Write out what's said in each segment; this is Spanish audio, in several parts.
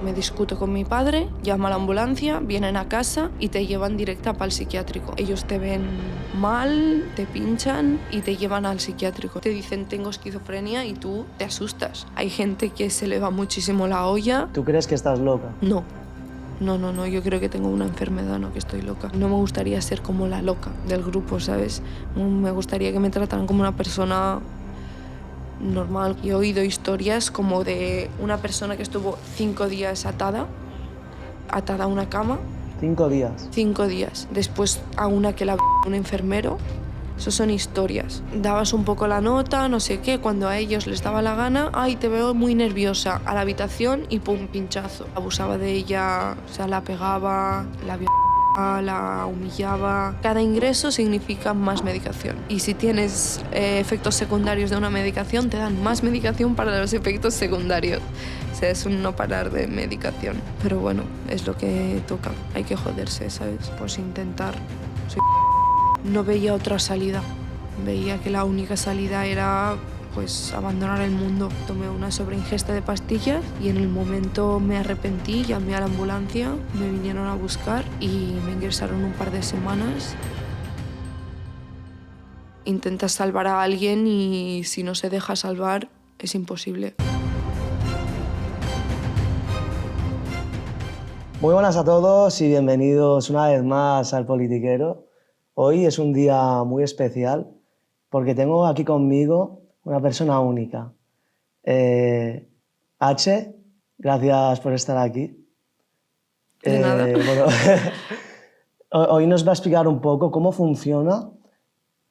Me discuto con mi padre, llamo a la ambulancia, vienen a casa y te llevan directa para el psiquiátrico. Ellos te ven mal, te pinchan y te llevan al psiquiátrico. Te dicen tengo esquizofrenia y tú te asustas. Hay gente que se le va muchísimo la olla. ¿Tú crees que estás loca? No. No, yo creo que tengo una enfermedad, no que estoy loca. No me gustaría ser como la loca del grupo, ¿sabes? Me gustaría que me trataran como una persona normal. He oído historias como de una persona que estuvo 5 días atada a una cama. 5 días. 5 días. Después a una que la un enfermero. Eso son historias. Dabas un poco la nota, no sé qué, cuando a ellos les daba la gana, ay, te veo muy nerviosa, a la habitación y pum, pinchazo. Abusaba de ella, o sea, la pegaba, la humillaba. Cada ingreso significa más medicación. Y si tienes efectos secundarios de una medicación, te dan más medicación para los efectos secundarios. O sea, es un no parar de medicación. Pero bueno, es lo que toca. Hay que joderse, ¿sabes? Pues intentar. No veía otra salida. Veía que la única salida era pues abandonar el mundo. Tomé una sobreingesta de pastillas y en el momento me arrepentí, llamé a la ambulancia, me vinieron a buscar y me ingresaron un par de semanas. Intentas salvar a alguien y si no se deja salvar es imposible. Muy buenas a todos y bienvenidos una vez más al Politiquero. Hoy es un día muy especial porque tengo aquí conmigo una persona única. H, gracias por estar aquí. De nada. Bueno, hoy nos va a explicar un poco cómo funciona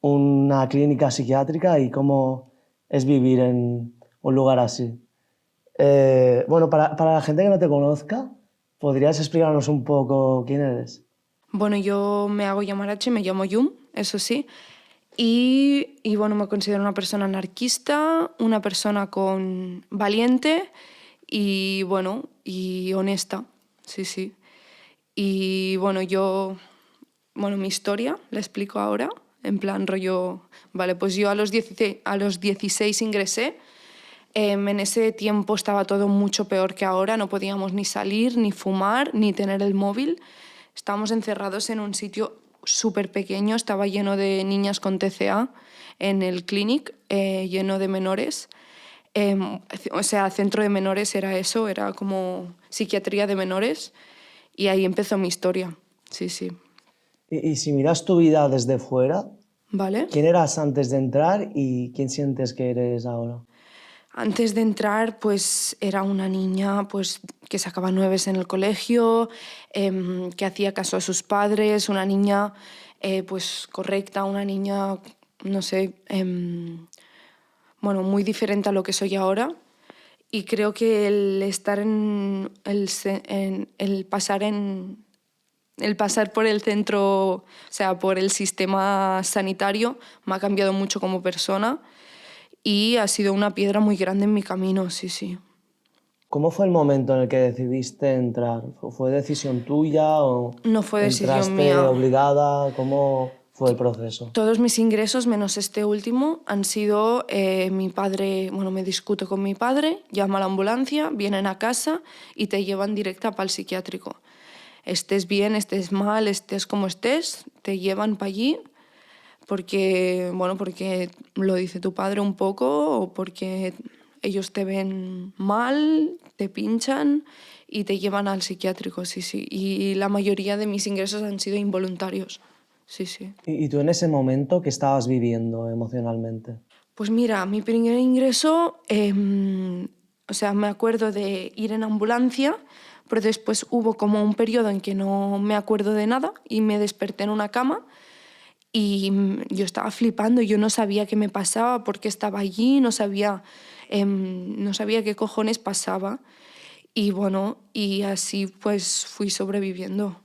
una clínica psiquiátrica y cómo es vivir en un lugar así. Bueno, para la gente que no te conozca, ¿podrías explicarnos un poco quién eres? Bueno, yo me hago llamar H, me llamo Yum, eso sí. Y bueno, me considero una persona anarquista, una persona valiente y bueno, y honesta, sí. Y bueno, mi historia la explico ahora, en plan rollo, vale, pues yo a los 16 ingresé. En ese tiempo estaba todo mucho peor que ahora, no podíamos ni salir, ni fumar, ni tener el móvil. Estábamos encerrados en un sitio súper pequeño, estaba lleno de niñas con TCA en el clinic, lleno de menores. O sea, centro de menores era eso, era como psiquiatría de menores y ahí empezó mi historia, sí. Y si miras tu vida desde fuera, ¿Vale? ¿quién eras antes de entrar y quién sientes que eres ahora? Antes de entrar, pues era una niña pues, que sacaba 9 en el colegio, que hacía caso a sus padres, una niña pues correcta, una niña, no sé, bueno, muy diferente a lo que soy ahora. Y creo que el estar el pasar por el centro, o sea, por el sistema sanitario, me ha cambiado mucho como persona. Y ha sido una piedra muy grande en mi camino, sí. ¿Cómo fue el momento en el que decidiste entrar? ¿Fue decisión tuya o No fue decisión entraste mía. obligada? ¿Cómo fue el proceso? Todos mis ingresos, menos este último, han sido mi padre, bueno, me discuto con mi padre, llamo a la ambulancia, vienen a casa y te llevan directa para el psiquiátrico. Estés bien, estés mal, estés como estés, te llevan para allí porque lo dice tu padre un poco o porque ellos te ven mal, te pinchan y te llevan al psiquiátrico, sí. Y la mayoría de mis ingresos han sido involuntarios, sí. ¿Y tú en ese momento qué estabas viviendo emocionalmente? Pues mira, mi primer ingreso, o sea, me acuerdo de ir en ambulancia, pero después hubo como un periodo en que no me acuerdo de nada y me desperté en una cama. Y yo estaba flipando, yo no sabía qué me pasaba, por qué estaba allí, no sabía qué cojones pasaba. Y bueno, y así pues fui sobreviviendo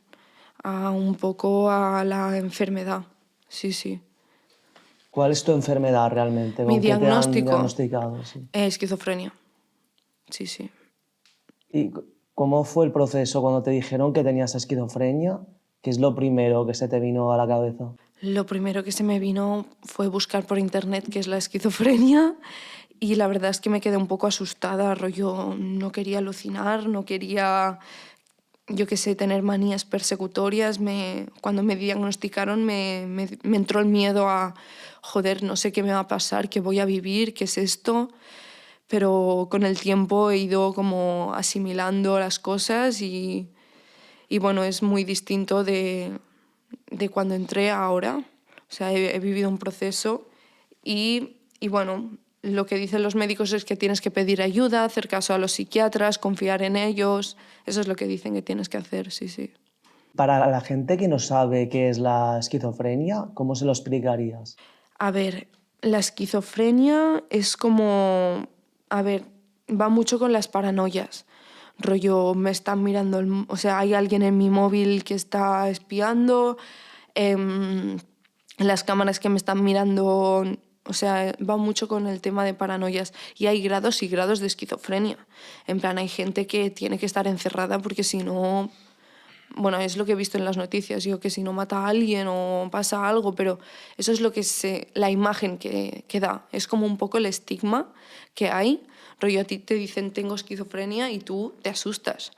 un poco a la enfermedad, sí. ¿Cuál es tu enfermedad realmente? Mi ¿Con qué te han diagnóstico diagnosticado? Sí. es esquizofrenia, sí. ¿Y cómo fue el proceso cuando te dijeron que tenías esquizofrenia? ¿Qué es lo primero que se te vino a la cabeza? Lo primero que se me vino fue buscar por internet qué es la esquizofrenia Y la verdad es que me quedé un poco asustada, rollo, no quería alucinar, no quería, yo qué sé, tener manías persecutorias. Cuando me diagnosticaron me entró el miedo a, joder, no sé qué me va a pasar, qué voy a vivir, qué es esto. Pero con el tiempo he ido como asimilando las cosas y bueno, es muy distinto de cuando entré a ahora. O sea, he vivido un proceso y bueno, lo que dicen los médicos es que tienes que pedir ayuda, hacer caso a los psiquiatras, confiar en ellos. Eso es lo que dicen que tienes que hacer, sí, sí. Para la gente que no sabe qué es la esquizofrenia, ¿cómo se lo explicarías? A ver, la esquizofrenia es como... A ver, va mucho con las paranoias. Rollo, me están mirando, o sea, hay alguien en mi móvil que está espiando, las cámaras que me están mirando, o sea, va mucho con el tema de paranoias. Y hay grados y grados de esquizofrenia. En plan, hay gente que tiene que estar encerrada porque si no... Bueno, es lo que he visto en las noticias, yo que si no mata a alguien o pasa algo, pero eso es lo que la imagen que da. Es como un poco el estigma que hay. Rollo, a ti te dicen tengo esquizofrenia y tú te asustas,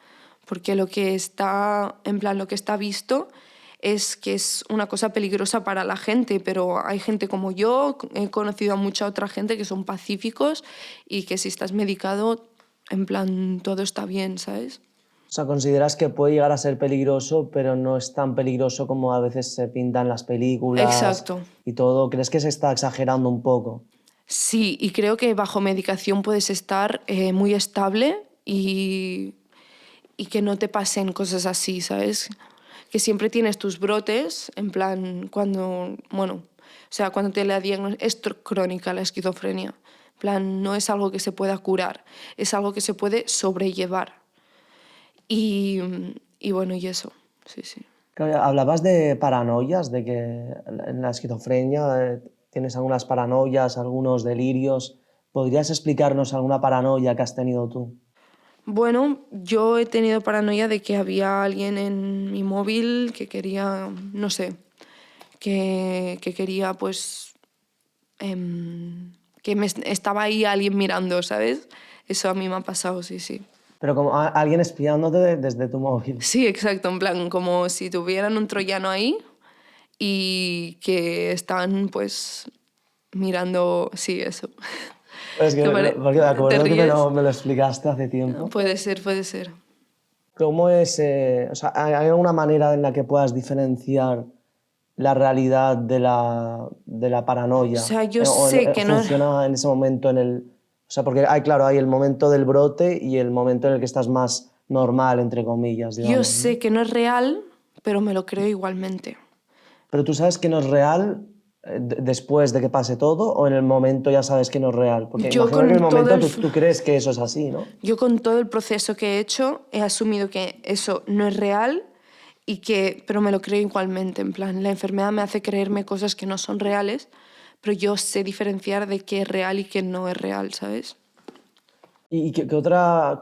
porque lo que está, en plan, lo que está visto es que es una cosa peligrosa para la gente, pero hay gente como yo, he conocido a mucha otra gente que son pacíficos y que si estás medicado, en plan, todo está bien, ¿sabes? O sea, consideras que puede llegar a ser peligroso, pero no es tan peligroso como a veces se pinta en las películas Exacto. y todo. ¿Crees que se está exagerando un poco? Sí, y creo que bajo medicación puedes estar muy estable y que no te pasen cosas así, ¿sabes? Que siempre tienes tus brotes, en plan, cuando, bueno, o sea, cuando te la diagnostican, es crónica la esquizofrenia. En plan, no es algo que se pueda curar, es algo que se puede sobrellevar. Y, y bueno, y eso, sí, sí. Claro, hablabas de paranoias, de que en la esquizofrenia tienes algunas paranoias, algunos delirios. ¿Podrías explicarnos alguna paranoia que has tenido tú? Bueno, yo he tenido paranoia de que había alguien en mi móvil que quería, no sé, que quería, pues, que estaba ahí alguien mirando, ¿sabes? Eso a mí me ha pasado, sí, sí. Pero como alguien espiándote desde tu móvil. Sí, exacto, en plan, como si tuvieran un troyano ahí y que están, pues, mirando, sí, eso. Es que, porque me ¿Te acuerdo que ríes? me lo explicaste hace tiempo. Puede ser, puede ser. ¿Cómo es, o sea, hay alguna manera en la que puedas diferenciar la realidad de la O paranoia? sea, yo sé que no... ¿Funciona en ese momento en el... O sea, porque hay, claro, hay el momento del brote y el momento en el que estás más normal, entre comillas, Yo digamos, ¿no? sé que no es real, pero me lo creo igualmente. Pero tú sabes que no es real después de que pase todo o en el momento ya sabes que no es real. Porque Yo imagino que en el con todo momento el, tú crees que eso es así, ¿no? yo con todo el proceso que he hecho he asumido que eso no es real pero me lo creo igualmente. En plan, la enfermedad me hace creerme cosas que no son reales, pero yo sé diferenciar de qué es real y qué no es real, ¿sabes? ¿Y otra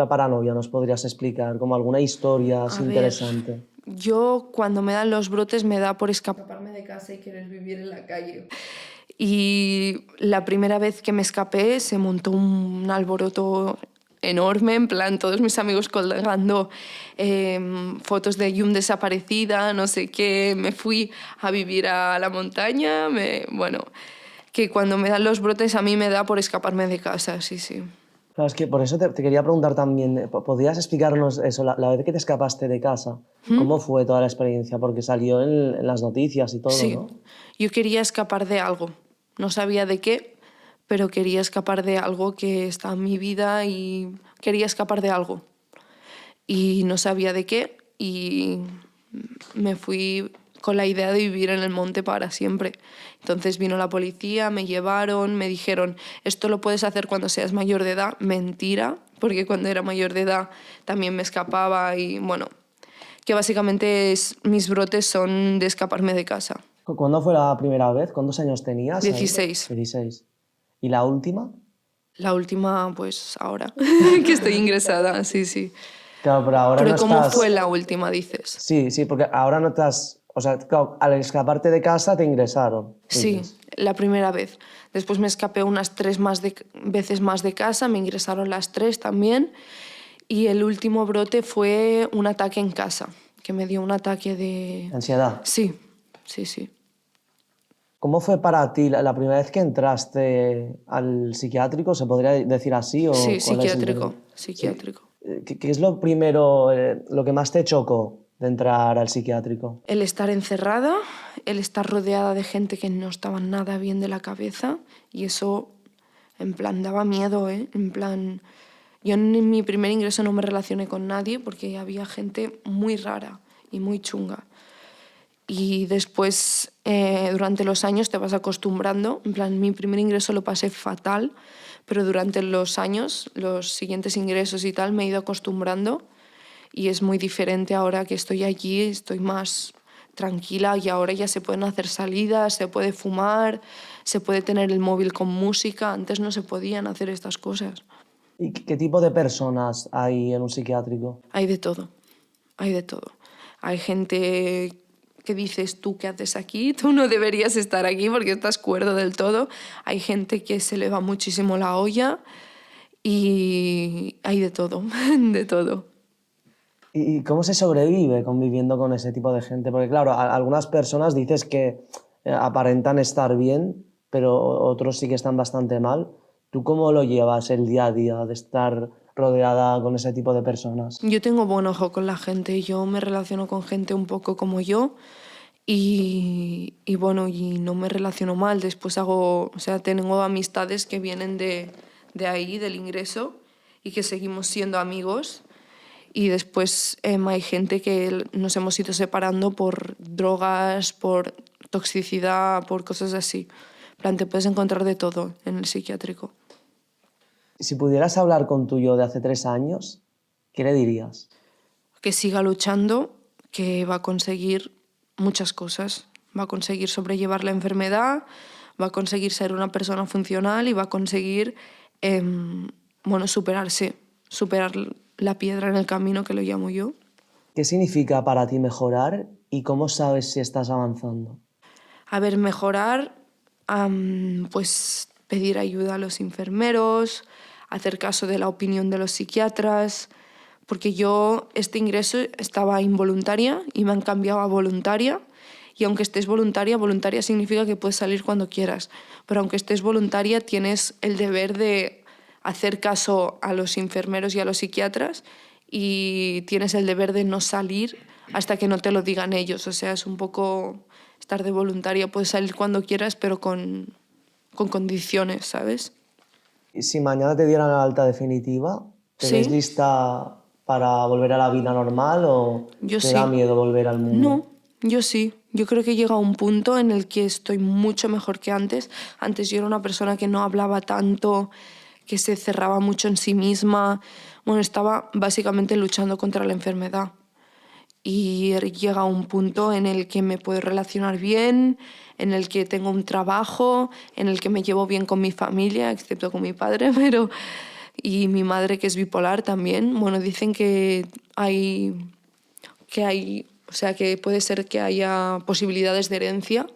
paranoia nos podrías explicar? Como alguna historia A así ver, interesante. yo cuando me dan los brotes me da por escaparme de casa y querer vivir en la calle. Y la primera vez que me escapé se montó un alboroto enorme, en plan todos mis amigos colgando fotos de Yum desaparecida, no sé qué, me fui a vivir a la montaña, bueno, que cuando me dan los brotes a mí me da por escaparme de casa, sí, sí. Claro, es que por eso te quería preguntar también, ¿podrías explicarnos eso, la vez que te escapaste de casa? ¿Cómo fue toda la experiencia? Porque salió en las noticias y todo, Sí, ¿no? yo quería escapar de algo, no sabía de qué, pero quería escapar de algo que está en mi vida y quería escapar de algo. Y no sabía de qué y me fui con la idea de vivir en el monte para siempre. Entonces vino la policía, me llevaron, me dijeron, esto lo puedes hacer cuando seas mayor de edad. Mentira, porque cuando era mayor de edad también me escapaba y bueno, que básicamente mis brotes son de escaparme de casa. ¿Cuándo fue la primera vez? ¿Cuántos años tenías ahí? 16. 16. ¿Y la última? La última, pues ahora, que estoy ingresada, sí, sí. Claro, pero ahora no Pero ¿cómo estás... fue la última, dices? Sí, sí, porque ahora no estás... O sea, claro, al escaparte de casa te ingresaron, Sí, dices. la primera vez. Después me escapé unas 3 veces más de casa, me ingresaron las 3 también. Y el último brote fue un ataque en casa, que me dio un ataque de... ¿Ansiedad? Sí, sí, sí. ¿Cómo fue para ti la primera vez que entraste al psiquiátrico? ¿Se podría decir así? Sí, ¿O cuál es psiquiátrico, Sí. psiquiátrico. ¿Qué es lo primero, lo que más te chocó de entrar al psiquiátrico? El estar encerrada, el estar rodeada de gente que no estaba nada bien de la cabeza y eso, en plan, daba miedo, ¿eh? En plan, yo en mi primer ingreso no me relacioné con nadie porque había gente muy rara y muy chunga. Y después, durante los años, te vas acostumbrando. En plan, mi primer ingreso lo pasé fatal, pero durante los años, los siguientes ingresos y tal, me he ido acostumbrando y es muy diferente ahora que estoy allí, estoy más tranquila y ahora ya se pueden hacer salidas, se puede fumar, se puede tener el móvil con música. Antes no se podían hacer estas cosas. ¿Y qué tipo de personas hay en un psiquiátrico? Hay de todo, hay de todo. Hay gente que dices, ¿tú qué haces aquí? Tú no deberías estar aquí porque estás cuerdo del todo. Hay gente que se le va muchísimo la olla y hay de todo, de todo. ¿Y cómo se sobrevive conviviendo con ese tipo de gente? Porque claro, algunas personas dices que aparentan estar bien, pero otros sí que están bastante mal. ¿Tú cómo lo llevas el día a día de estar rodeada con ese tipo de personas? Yo tengo buen ojo con la gente, yo me relaciono con gente un poco como yo y bueno, y no me relaciono mal. Después o sea, tengo amistades que vienen de ahí, del ingreso, y que seguimos siendo amigos. Y después hay gente que nos hemos ido separando por drogas, por toxicidad, por cosas así. En plan, te puedes encontrar de todo en el psiquiátrico. Si pudieras hablar con tu yo de hace 3 años, ¿qué le dirías? Que siga luchando, que va a conseguir muchas cosas. Va a conseguir sobrellevar la enfermedad, va a conseguir ser una persona funcional y va a conseguir bueno, superar la piedra en el camino, que lo llamo yo. ¿Qué significa para ti mejorar y cómo sabes si estás avanzando? A ver, mejorar, pues pedir ayuda a los enfermeros, hacer caso de la opinión de los psiquiatras, porque yo este ingreso estaba involuntaria y me han cambiado a voluntaria. Y aunque estés voluntaria, voluntaria significa que puedes salir cuando quieras, pero aunque estés voluntaria tienes el deber de hacer caso a los enfermeros y a los psiquiatras y tienes el deber de no salir hasta que no te lo digan ellos. O sea, es un poco estar de voluntaria. Puedes salir cuando quieras, pero con condiciones, ¿sabes? Y si mañana te dieran la alta definitiva, ¿te ves Sí, lista para volver a la vida normal o yo te da sí. miedo volver al mundo? No, yo sí. Yo creo que llega a un punto en el que estoy mucho mejor que antes. Antes yo era una persona que no hablaba tanto, que se cerraba mucho en sí misma. Bueno, estaba básicamente luchando contra la enfermedad. Y llega un punto en el que me puedo relacionar bien, en el que tengo un trabajo, en el que me llevo bien con mi familia, excepto con mi padre, pero... Y mi madre, que es bipolar también. Bueno, dicen o sea, que puede ser que haya posibilidades de herencia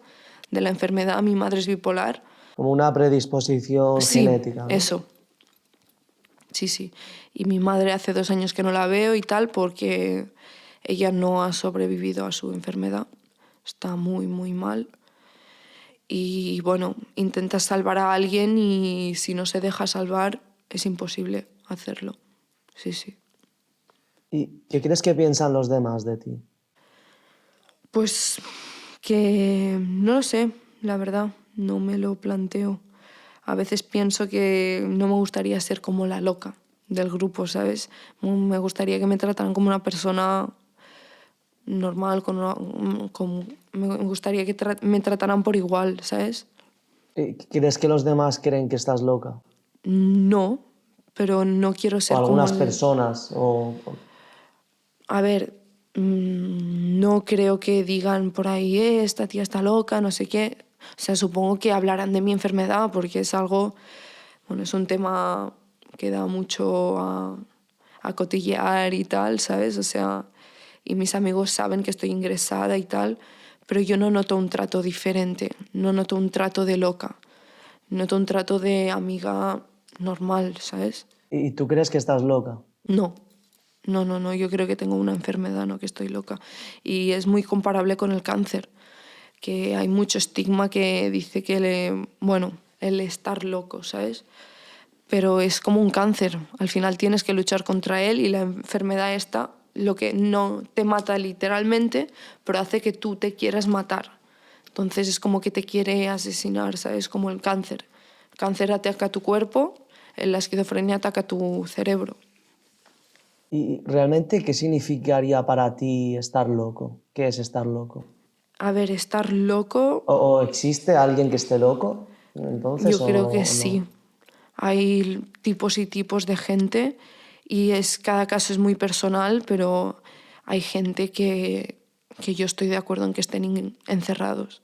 de la enfermedad. Mi madre es bipolar. Como una predisposición Sí, genética, ¿no? eso. Sí, sí. Y mi madre hace 2 años que no la veo y tal porque ella no ha sobrevivido a su enfermedad. Está muy, muy mal. Y bueno, intenta salvar a alguien y si no se deja salvar es imposible hacerlo. Sí, sí. ¿Y qué crees que piensan los demás de ti? Pues que no lo sé, la verdad, no me lo planteo. A veces pienso que no me gustaría ser como la loca del grupo, ¿sabes? Me gustaría que me trataran como una persona normal, me gustaría que me trataran por igual, ¿sabes? ¿Crees que los demás creen que estás loca? No, pero no quiero O ser como algunas el... personas, A ver, no creo que digan por ahí, esta tía está loca, no sé qué. O sea, supongo que hablarán de mi enfermedad porque es algo, bueno, es un tema que da mucho a cotillear y tal, ¿sabes? O sea, y mis amigos saben que estoy ingresada y tal, pero yo no noto un trato diferente, no noto un trato de loca, noto un trato de amiga normal, ¿sabes? ¿Y tú crees que estás loca? No, no, yo creo que tengo una enfermedad, no que estoy loca. Y es muy comparable con el cáncer, que hay mucho estigma que dice que, bueno, el estar loco, ¿sabes? Pero es como un cáncer, al final tienes que luchar contra él y la enfermedad esta, lo que no te mata literalmente, pero hace que tú te quieras matar. Entonces es como que te quiere asesinar, ¿sabes? Como el cáncer. El cáncer ataca a tu cuerpo, la esquizofrenia ataca a tu cerebro. ¿Y realmente qué significaría para ti estar loco? ¿Qué es estar loco? A ver, estar loco, ¿O existe alguien que esté loco entonces yo creo que o sí. no? Hay tipos y tipos de gente y cada caso es muy personal, pero hay gente que yo estoy de acuerdo en que estén encerrados,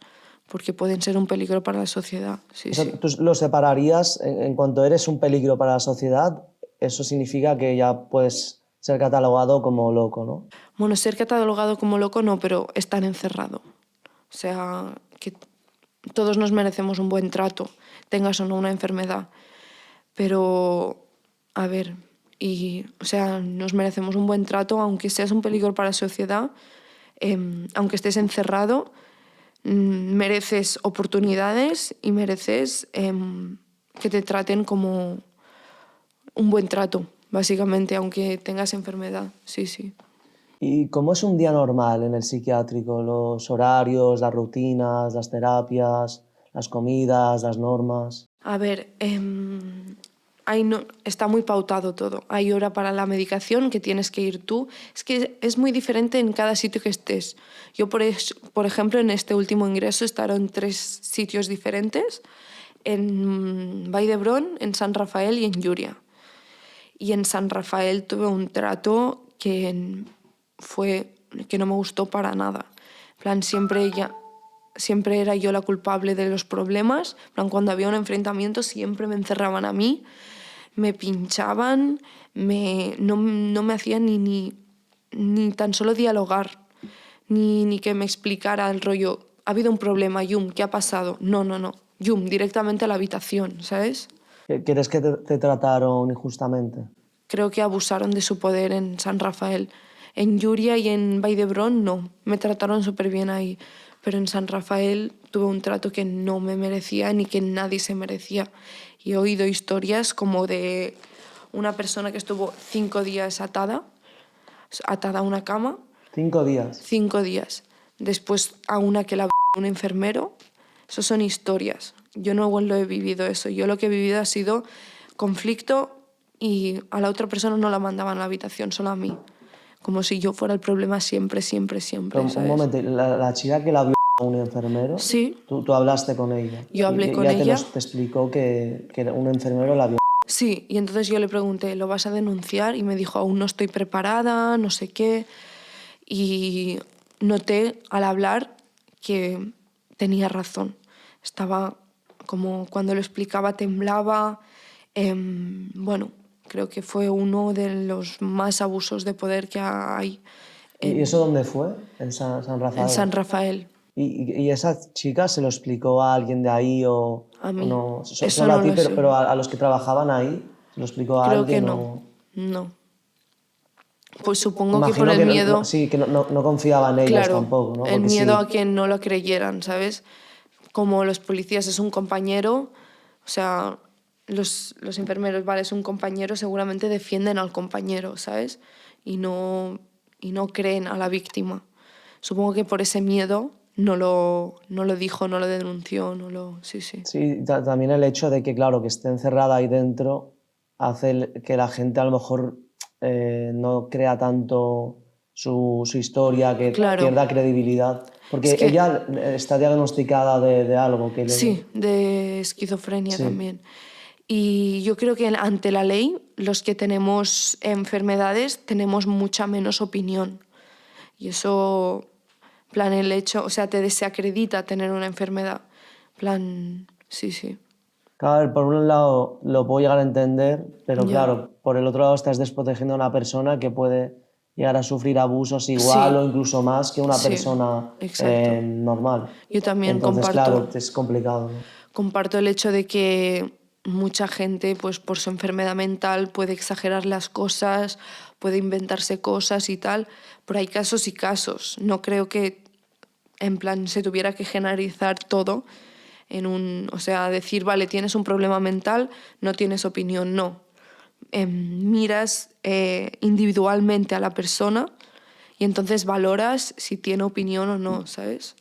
porque pueden ser un peligro para la sociedad. Sí, O sea, sí. ¿tú lo separarías en cuanto eres un peligro para la sociedad? Eso significa que ya puedes ser catalogado como loco, ¿no? Bueno, ser catalogado como loco no, pero estar encerrado. O sea, que todos nos merecemos un buen trato, tengas o no una enfermedad. Pero, a ver, o sea, nos merecemos un buen trato, aunque seas un peligro para la sociedad, aunque estés encerrado, mereces oportunidades y mereces que te traten como un buen trato, básicamente, aunque tengas enfermedad. Sí, sí. ¿Y cómo es un día normal en el psiquiátrico? Los horarios, las rutinas, las terapias, las comidas, las normas. A ver, ahí no, está muy pautado todo. Hay hora para la medicación que tienes que ir tú. Es que es muy diferente en cada sitio que estés. Yo, por ejemplo, en este último ingreso estaron en 3 sitios diferentes, en Vall d'Hebron, en San Rafael y en Llúria. Y en San Rafael tuve un trato que no me gustó para nada. En plan, siempre era yo la culpable de los problemas. En plan, cuando había un enfrentamiento siempre me encerraban a mí, me pinchaban, no me hacían ni tan solo dialogar, ni que me explicara el rollo. Ha habido un problema, Yum, ¿qué ha pasado? No. Yum, directamente a la habitación, ¿sabes? ¿Crees que te trataron injustamente? Creo que abusaron de su poder en San Rafael. En Llúria y en Vall d'Hebron no, me trataron súper bien ahí. Pero en San Rafael tuve un trato que no me merecía ni que nadie se merecía. Y he oído historias como de una persona que estuvo 5 días atada a una cama, 5 días. 5 días. Después a una que la un enfermero. Eso son historias. Yo no lo he vivido eso. Yo lo que he vivido ha sido conflicto y a la otra persona no la mandaban a la habitación, solo a mí. Como si yo fuera el problema siempre, Pero un ¿sabes? momento, la chica que la vio a un enfermero, Sí, tú hablaste con ella yo hablé y con ya ella. te explicó que un enfermero la vio. Sí, y entonces yo le pregunté, ¿lo vas a denunciar? Y me dijo, aún no estoy preparada, no sé qué. Y noté al hablar que tenía razón. Estaba como cuando lo explicaba temblaba. Bueno, creo que fue uno de los más abusos de poder que hay ¿Y eso en, dónde fue? En San en Rafael. San Rafael. ¿Y esa chica se lo explicó a alguien de ahí A o mí. no? Eso Solo a no ti, lo sé. pero a los que trabajaban ahí, ¿se lo explicó a Creo que alguien no. o...? No. Pues supongo que por Imagino el que miedo. sí, que no confiaba en ellos Claro, tampoco, ¿no? el Porque miedo sí. a que no lo creyeran, ¿sabes? Como los policías es un compañero, o sea, los enfermeros, vale, es un compañero, seguramente defienden al compañero, ¿sabes? Y no creen a la víctima. Supongo que por ese miedo no lo dijo, no lo denunció, no lo... Sí, sí. Sí, también el hecho de que, claro, que esté encerrada ahí dentro hace que la gente a lo mejor no crea tanto su historia, que Claro, pierda credibilidad. es Porque que ella está diagnosticada de algo que le... sí, de esquizofrenia Sí. también. Y yo creo que ante la ley, los que tenemos enfermedades tenemos mucha menos opinión. Y eso, plan, el hecho, o sea, te desacredita tener una enfermedad. Plan, sí, sí. Claro, por un lado lo puedo llegar a entender, pero Ya, claro, por el otro lado estás desprotegiendo a una persona que puede llegar a sufrir abusos igual Sí, o incluso más que una sí, persona exacto. normal. Yo también Entonces, claro, comparto, es complicado, ¿no? comparto el hecho de que mucha gente, pues por su enfermedad mental, puede exagerar las cosas, puede inventarse cosas y tal, pero hay casos y casos. No creo que en plan se tuviera que generalizar todo en un, o sea, decir, vale, tienes un problema mental, no tienes opinión, no. Miras individualmente a la persona y entonces valoras si tiene opinión o no, ¿sabes?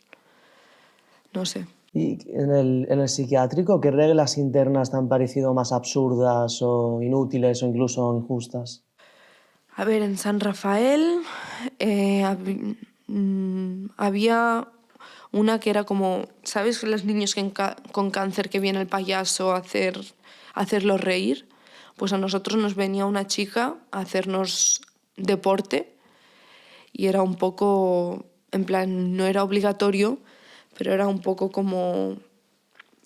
No sé. Y en el psiquiátrico, ¿qué reglas internas te han parecido más absurdas o inútiles o incluso injustas? A ver, en San Rafael había una que era como, ¿sabes? Los niños con cáncer que viene el payaso a hacerlos reír. Pues a nosotros nos venía una chica a hacernos deporte y era un poco, en plan, no era obligatorio, pero era un poco como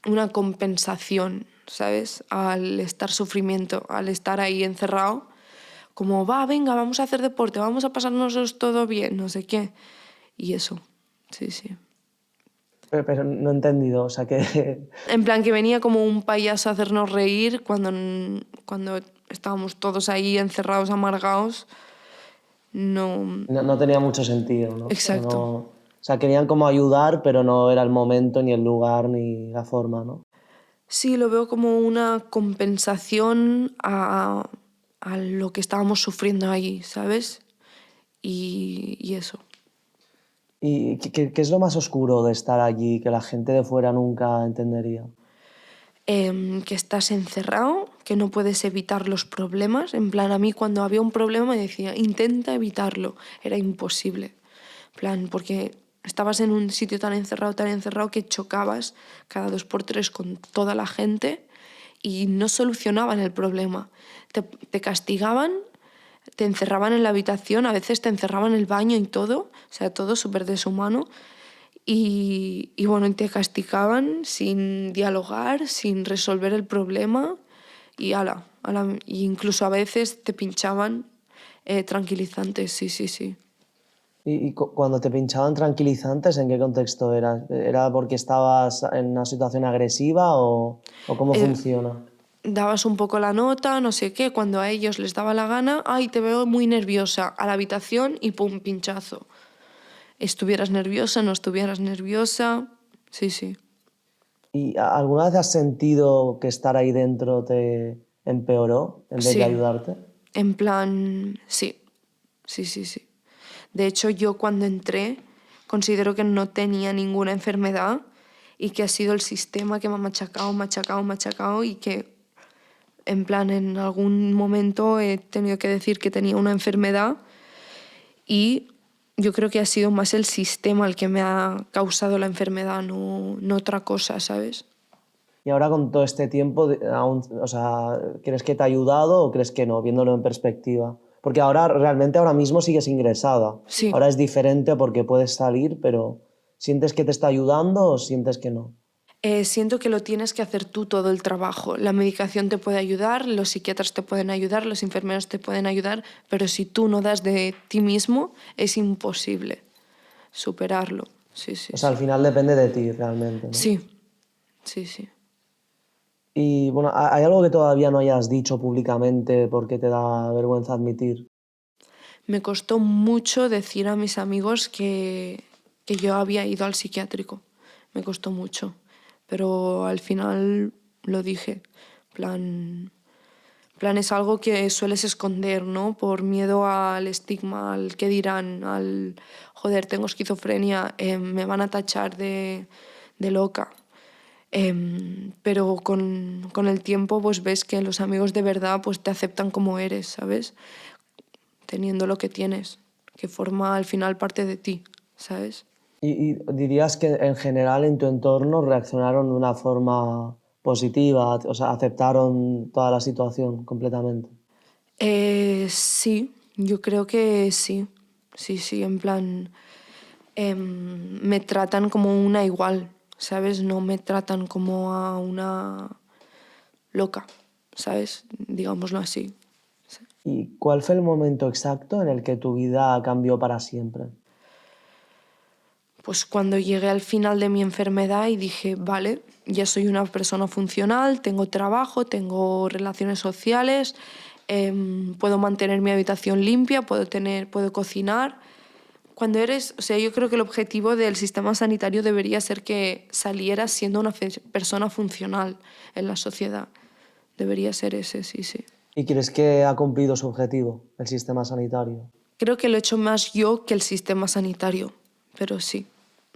una compensación, ¿sabes? Al estar sufrimiento, al estar ahí encerrado, como, va, venga, vamos a hacer deporte, vamos a pasárnoslos todo bien, no sé qué. Y eso, sí, sí. Pero no he entendido, o sea, que En plan, que venía como un payaso a hacernos reír cuando estábamos todos ahí encerrados, amargados. No. no tenía mucho sentido, ¿no? Que Exacto. o sea, querían como ayudar, pero no era el momento, ni el lugar, ni la forma, ¿no? Sí, lo veo como una compensación a lo que estábamos sufriendo ahí, ¿sabes? Y eso. ¿Y qué es lo más oscuro de estar allí que la gente de fuera nunca entendería? Que estás encerrado, que no puedes evitar los problemas. En plan, a mí cuando había un problema me decía, intenta evitarlo. Era imposible. En plan, porque estabas en un sitio tan encerrado que chocabas cada 2 por 3 con toda la gente y no solucionaban el problema. Te castigaban, te encerraban en la habitación, a veces te encerraban en el baño y todo, o sea, todo súper deshumano. Y bueno, te castigaban sin dialogar, sin resolver el problema y y incluso a veces te pinchaban tranquilizantes, sí, sí, sí. Y cuando te pinchaban tranquilizantes, ¿en qué contexto era? ¿Era porque estabas en una situación agresiva o cómo Eh, funciona? Dabas un poco la nota, no sé qué, cuando a ellos les daba la gana, ay, te veo muy nerviosa, a la habitación y pum, pinchazo. Estuvieras nerviosa, no estuvieras nerviosa, sí, sí. ¿Y alguna vez has sentido que estar ahí dentro te empeoró en vez de Sí, ayudarte? en plan, sí, sí, sí, sí. De hecho, yo cuando entré considero que no tenía ninguna enfermedad y que ha sido el sistema que me ha machacado, machacado, machacado y que en plan en algún momento he tenido que decir que tenía una enfermedad y yo creo que ha sido más el sistema el que me ha causado la enfermedad, no otra cosa, ¿sabes? Y ahora con todo este tiempo, aún, o sea, ¿crees que te ha ayudado o crees que no, viéndolo en perspectiva? Porque ahora realmente ahora mismo sigues ingresada. Sí. Ahora es diferente porque puedes salir, pero ¿sientes que te está ayudando o sientes que no? Siento que lo tienes que hacer tú todo el trabajo. La medicación te puede ayudar, los psiquiatras te pueden ayudar, los enfermeros te pueden ayudar, pero si tú no das de ti mismo, es imposible superarlo. Sí, sí, O sea, al sí. final depende de ti realmente, ¿no? Sí, sí, sí. Y bueno, ¿hay algo que todavía no hayas dicho públicamente porque te da vergüenza admitir? Me costó mucho decir a mis amigos que yo había ido al psiquiátrico. Me costó mucho. Pero al final lo dije. Plan es algo que sueles esconder, ¿no? Por miedo al estigma, al qué dirán, al joder, tengo esquizofrenia, me van a tachar de loca. Pero con el tiempo pues ves que los amigos de verdad pues te aceptan como eres, ¿sabes? Teniendo lo que tienes, que forma al final parte de ti, ¿sabes? Y dirías que en general en tu entorno reaccionaron de una forma positiva, o sea, aceptaron toda la situación completamente. Sí, yo creo que sí. Sí, sí, en plan, me tratan como una igual, ¿sabes? No me tratan como a una loca, ¿sabes? Digámoslo así. ¿Y cuál fue el momento exacto en el que tu vida cambió para siempre? Pues cuando llegué al final de mi enfermedad y dije, vale, ya soy una persona funcional, tengo trabajo, tengo relaciones sociales, puedo mantener mi habitación limpia, puedo cocinar. Cuando eres, o sea, yo creo que el objetivo del sistema sanitario debería ser que salieras siendo una persona funcional en la sociedad. Debería ser ese, sí, sí. ¿Y crees que ha cumplido su objetivo, el sistema sanitario? Creo que lo he hecho más yo que el sistema sanitario, pero sí,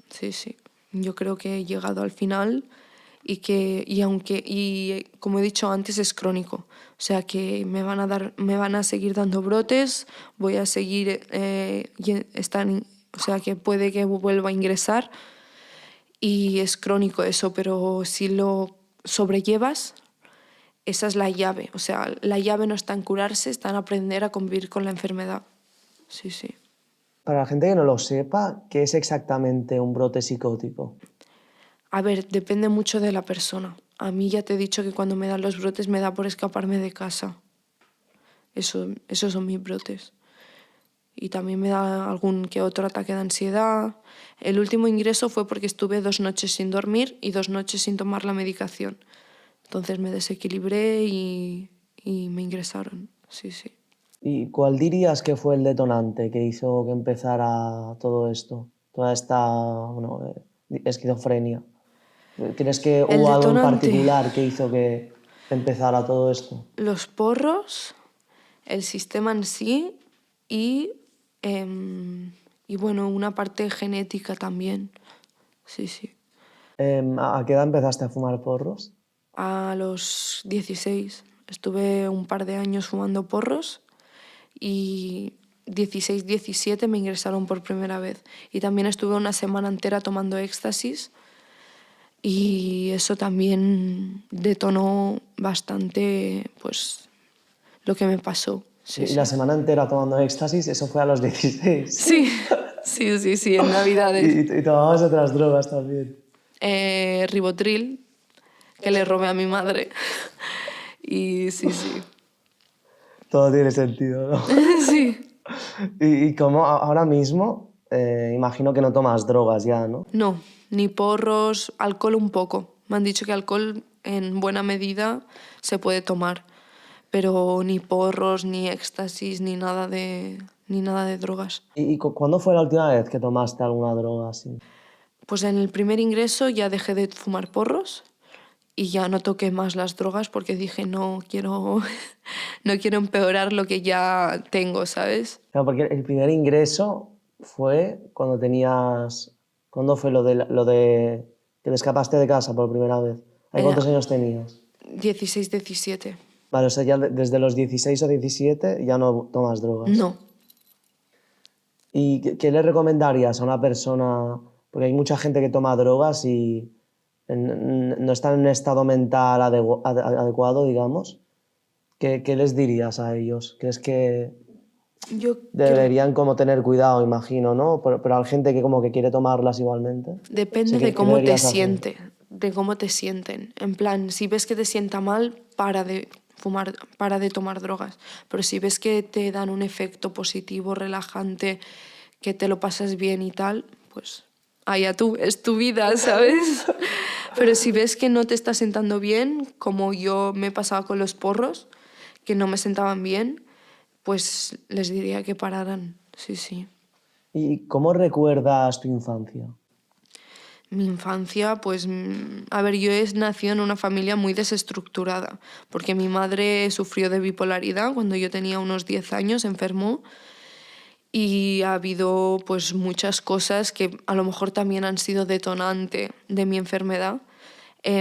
sí, sí. Yo creo que he llegado al final y como he dicho antes es crónico, o sea que me van a seguir dando brotes, voy a seguir o sea que puede que vuelva a ingresar y es crónico eso, pero si lo sobrellevas, esa es la llave, o sea, la llave no está en curarse, está en aprender a convivir con la enfermedad. Sí, sí. Para la gente que no lo sepa, ¿qué es exactamente un brote psicótico? A ver, depende mucho de la persona. A mí ya te he dicho que cuando me dan los brotes me da por escaparme de casa. Esos son mis brotes. Y también me da algún que otro ataque de ansiedad. El último ingreso fue porque estuve 2 noches sin dormir y 2 noches sin tomar la medicación. Entonces me desequilibré y me ingresaron. Sí, sí. ¿Y cuál dirías que fue el detonante que hizo que empezara todo esto? Toda esta, bueno, esquizofrenia. ¿Crees que El hubo algo en detonante, particular que hizo que empezara todo esto? los porros, el sistema en sí y, y bueno, una parte genética también. Sí, sí. ¿A qué edad empezaste a fumar porros? A los 16 estuve un par de años fumando porros y 16, 17 me ingresaron por primera vez. Y también estuve una semana entera tomando éxtasis y eso también detonó bastante pues lo que me pasó. Sí, Y la sí. semana entera tomando éxtasis, eso fue a los 16. Sí, sí, sí, sí, en Navidades. Y tomabas otras drogas también. Ribotril, que le robé a mi madre. Y sí, sí. Todo tiene sentido, ¿no? Sí. Y como ahora mismo, imagino que no tomas drogas ya, ¿no? No, ni porros, alcohol un poco. Me han dicho que alcohol en buena medida se puede tomar, pero ni porros, ni éxtasis, ni nada de drogas. ¿Y cuándo fue la última vez que tomaste alguna droga así? Pues en el primer ingreso ya dejé de fumar porros y ya no toqué más las drogas porque dije no quiero, no quiero empeorar lo que ya tengo, ¿sabes? Claro, porque el primer ingreso fue cuando tenías... ¿Cuándo fue lo de que te escapaste de casa por primera vez? ¿Ahí Era cuántos años tenías? 16, 17. Vale, o sea, ya desde los 16 o 17 ya no tomas drogas. No. ¿Y qué le recomendarías a una persona? Porque hay mucha gente que toma drogas y no está en un estado mental adecuado, digamos. ¿Qué les dirías a ellos? ¿Crees que Yo creo, deberían como tener cuidado, imagino, ¿no? Pero hay gente que como que quiere tomarlas igualmente. Sí, depende ¿qué, de qué cómo te deberías hacer? siente, de cómo te sienten. En plan, si ves que te sienta mal, para de fumar, para de tomar drogas. Pero si ves que te dan un efecto positivo, relajante, que te lo pasas bien y tal, pues allá tú, es tu vida, ¿sabes? Pero si ves que no te está sentando bien, como yo me pasaba con los porros, que no me sentaban bien, pues les diría que pararan. Sí, sí. ¿Y cómo recuerdas tu infancia? Mi infancia, pues, a ver, yo he nacido en una familia muy desestructurada, porque mi madre sufrió de bipolaridad cuando yo tenía unos 10 años, enfermó, y ha habido pues muchas cosas que a lo mejor también han sido detonante de mi enfermedad,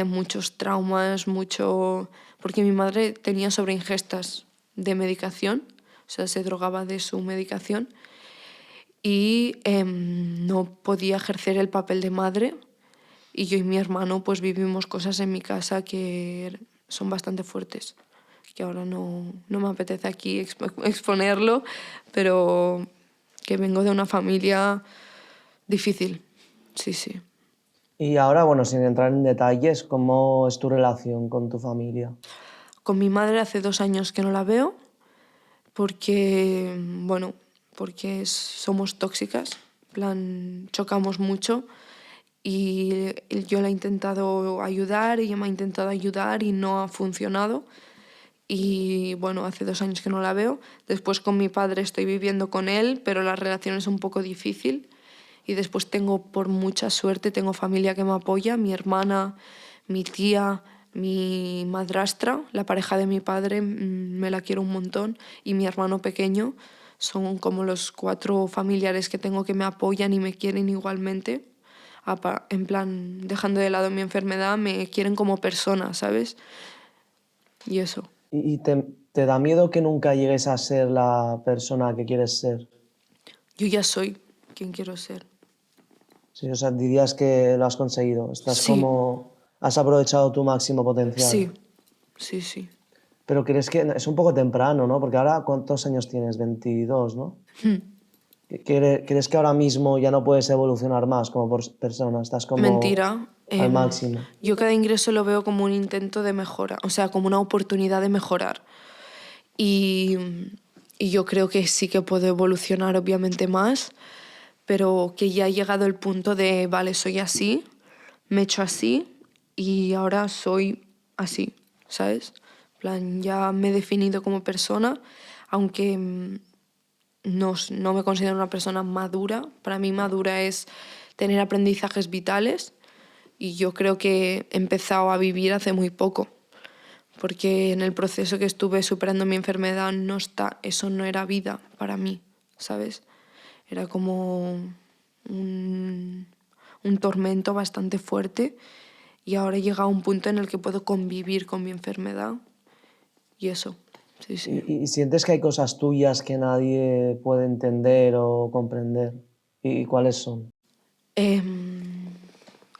muchos traumas, mucho... porque mi madre tenía sobreingestas de medicación, o sea, se drogaba de su medicación, y no podía ejercer el papel de madre y yo y mi hermano pues vivimos cosas en mi casa que son bastante fuertes, que ahora no me apetece aquí exponerlo, pero que vengo de una familia difícil, sí, sí. Y ahora, bueno, sin entrar en detalles, ¿cómo es tu relación con tu familia? Con mi madre hace 2 años que no la veo, porque, bueno, porque somos tóxicas, en plan, chocamos mucho y yo la he intentado ayudar, ella me ha intentado ayudar y no ha funcionado. Y bueno, hace 2 años que no la veo. Después con mi padre estoy viviendo con él, pero la relación es un poco difícil. Y después tengo, por mucha suerte, tengo familia que me apoya, mi hermana, mi tía, mi madrastra, la pareja de mi padre, me la quiero un montón, y mi hermano pequeño. Son como los 4 familiares que tengo que me apoyan y me quieren igualmente. En plan, dejando de lado mi enfermedad, me quieren como persona, ¿sabes? Y eso. ¿Y te da miedo que nunca llegues a ser la persona que quieres ser? Yo ya soy quien quiero ser. Sí, o sea, dirías que lo has conseguido. Estás Sí, como... Has aprovechado tu máximo potencial. sí, sí, sí. Pero crees que es un poco temprano, ¿no? Porque ahora, ¿cuántos años tienes? 22, ¿no? ¿Crees que ahora mismo ya no puedes evolucionar más como persona? Estás como Mentira. al máximo. Yo cada ingreso lo veo como un intento de mejora, o sea, como una oportunidad de mejorar. Y, y yo creo que sí que puedo evolucionar obviamente más, pero que ya ha llegado el punto de, vale, soy así, me he hecho así y ahora soy así, ¿sabes? En plan, ya me he definido como persona, aunque no me considero una persona madura. Para mí madura es tener aprendizajes vitales y yo creo que he empezado a vivir hace muy poco, porque en el proceso que estuve superando mi enfermedad eso no era vida para mí, ¿sabes? Era como un tormento bastante fuerte y ahora he llegado a un punto en el que puedo convivir con mi enfermedad y eso, sí, sí. ¿Y sientes que hay cosas tuyas que nadie puede entender o comprender? ¿Y cuáles son? Em,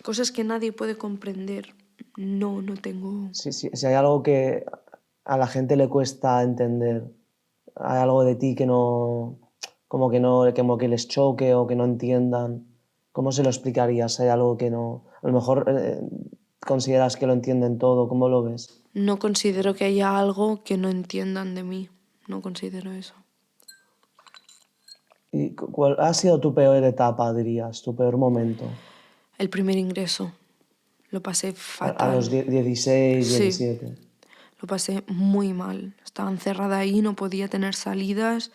Cosas que nadie puede comprender. No, no tengo. Si hay algo que a la gente le cuesta entender, hay algo de ti que no, como que les choque o que no entiendan, ¿cómo se lo explicarías? ¿Hay algo que no, a lo mejor consideras que lo entienden todo? ¿Cómo lo ves? No considero que haya algo que no entiendan de mí. No considero eso. ¿Y cuál ha sido tu peor etapa, dirías, tu peor momento? El primer ingreso lo pasé A los fatal. 16, Sí, 17. lo pasé muy mal. Estaba encerrada ahí, no podía tener salidas.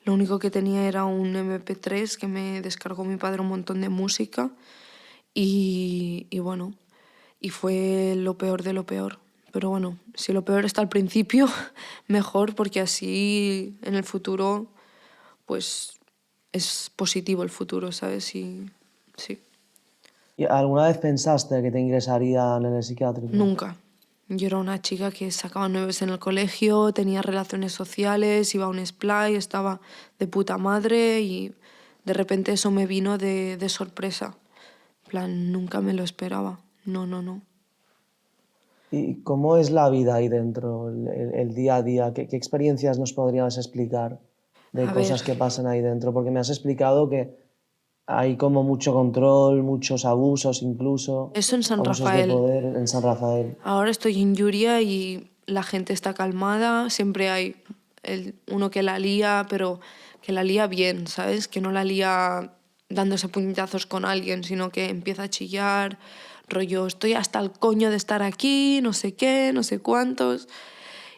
Lo único que tenía era un MP3 que me descargó mi padre un montón de música. Y bueno, y fue lo peor de lo peor. Pero bueno, si lo peor está al principio, mejor, porque así en el futuro, pues es positivo el futuro, ¿sabes? Y sí, ¿Y alguna vez pensaste que te ingresarían en el psiquiátrico? nunca. Yo era una chica que sacaba 9 en el colegio, tenía relaciones sociales, iba a un splay, estaba de puta madre y de repente eso me vino de sorpresa. En plan, nunca me lo esperaba. No, no, no. ¿Y cómo es la vida ahí dentro, el día a día? ¿Qué experiencias nos podrías explicar de A ver, cosas que pasan ahí dentro? Porque me has explicado que hay como mucho control, muchos abusos incluso, eso en San abusos de Rafael. poder en San Rafael. Ahora estoy en Yuria y la gente está calmada, siempre hay uno que la lía, pero que la lía bien, ¿sabes? Que no la lía dándose puñetazos con alguien, sino que empieza a chillar, rollo, estoy hasta el coño de estar aquí, no sé qué, no sé cuántos.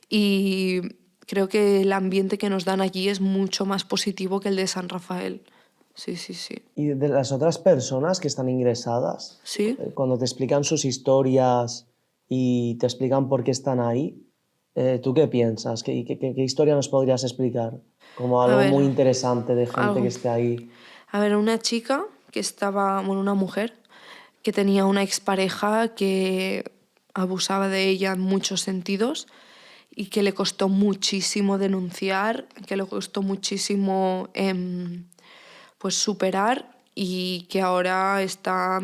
Y creo que el ambiente que nos dan allí es mucho más positivo que el de San Rafael. Sí, sí, sí. Y de las otras personas que están ingresadas, ¿Sí? cuando te explican sus historias y te explican por qué están ahí, ¿tú qué piensas? ¿Qué historia nos podrías explicar? Como A algo ver, muy interesante de gente que algo. esté ahí. A ver, una chica que estaba, bueno, una mujer que tenía una expareja que abusaba de ella en muchos sentidos y que le costó muchísimo denunciar, que le costó muchísimo pues superar y que ahora está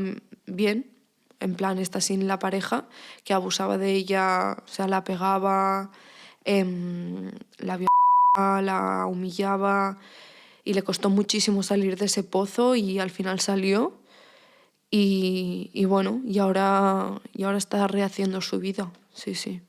bien, en plan está sin la pareja, que abusaba de ella, o sea, la pegaba, la violaba, la humillaba y le costó muchísimo salir de ese pozo y al final salió y bueno, y ahora está rehaciendo su vida, sí, sí.